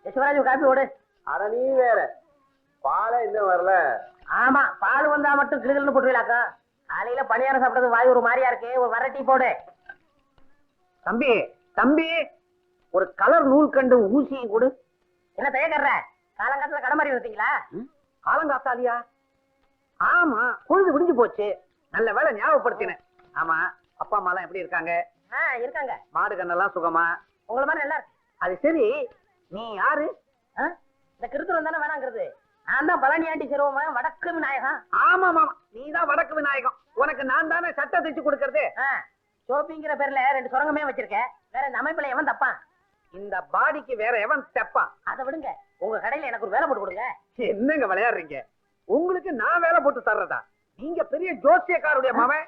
Shivraj copy ஓடு. அட நீ வேற பாலே இன்னும் வரல. ஆமா, பால் வந்தா மட்டும் கிளுகிள்னு போட்டுவிலாக்கா. காலையில பணியாரம் சாப்பிட்டது வாய் ஒரு மாதிரியா இருக்கு. ஒரு வர டீ போடு. தம்பி தம்பி, ஒரு கலர் நூல் கண்டு ஊசி கொடு. என்ன தயக்கற? காலங்காலத்துல கடை மாதிரி வந்தீங்களா? காலங்காத்தாலியா? ஆமா, பொழுது விடிஞ்சு போச்சு. நல்ல வேலை ஞாபகப்படுத்தினேன். ஆமா, அப்பா அம்மா எல்லாம் எப்படி இருக்காங்க? இருக்காங்க. மாடு கண்ணெல்லாம் சுகமா? உங்களை மாதிரி நல்லா இருக்கு. அது சரி, நீ யாரு? இந்த கிருத்துரம் தானே வேணாங்கிறது. நான் தான் பழனி ஆண்டி சிறுவன், வடக்கு விநாயகம். ஆமா மாமா, நீதான் வடக்கு விநாயகம். உனக்கு நான் தானே சட்டை தைச்சு கொடுக்கறது. சோப்பிங்கிற பேர்ல 2 சுரங்கமே வச்சிருக்கேன். வேற இந்த அமைப்புல எவன் தப்பான்? இந்த பாடிக்கு வேற எவன் தப்பான்? அதை விடுங்க, உங்க கடையில எனக்கு ஒரு வேலை போட்டு கொடுங்க. என்னங்க விளையாடுறீங்க? உங்களுக்கு நான் வேலை போட்டு தர்றதா? நீங்க பெரிய ஜோசியக்காருடைய மகன்.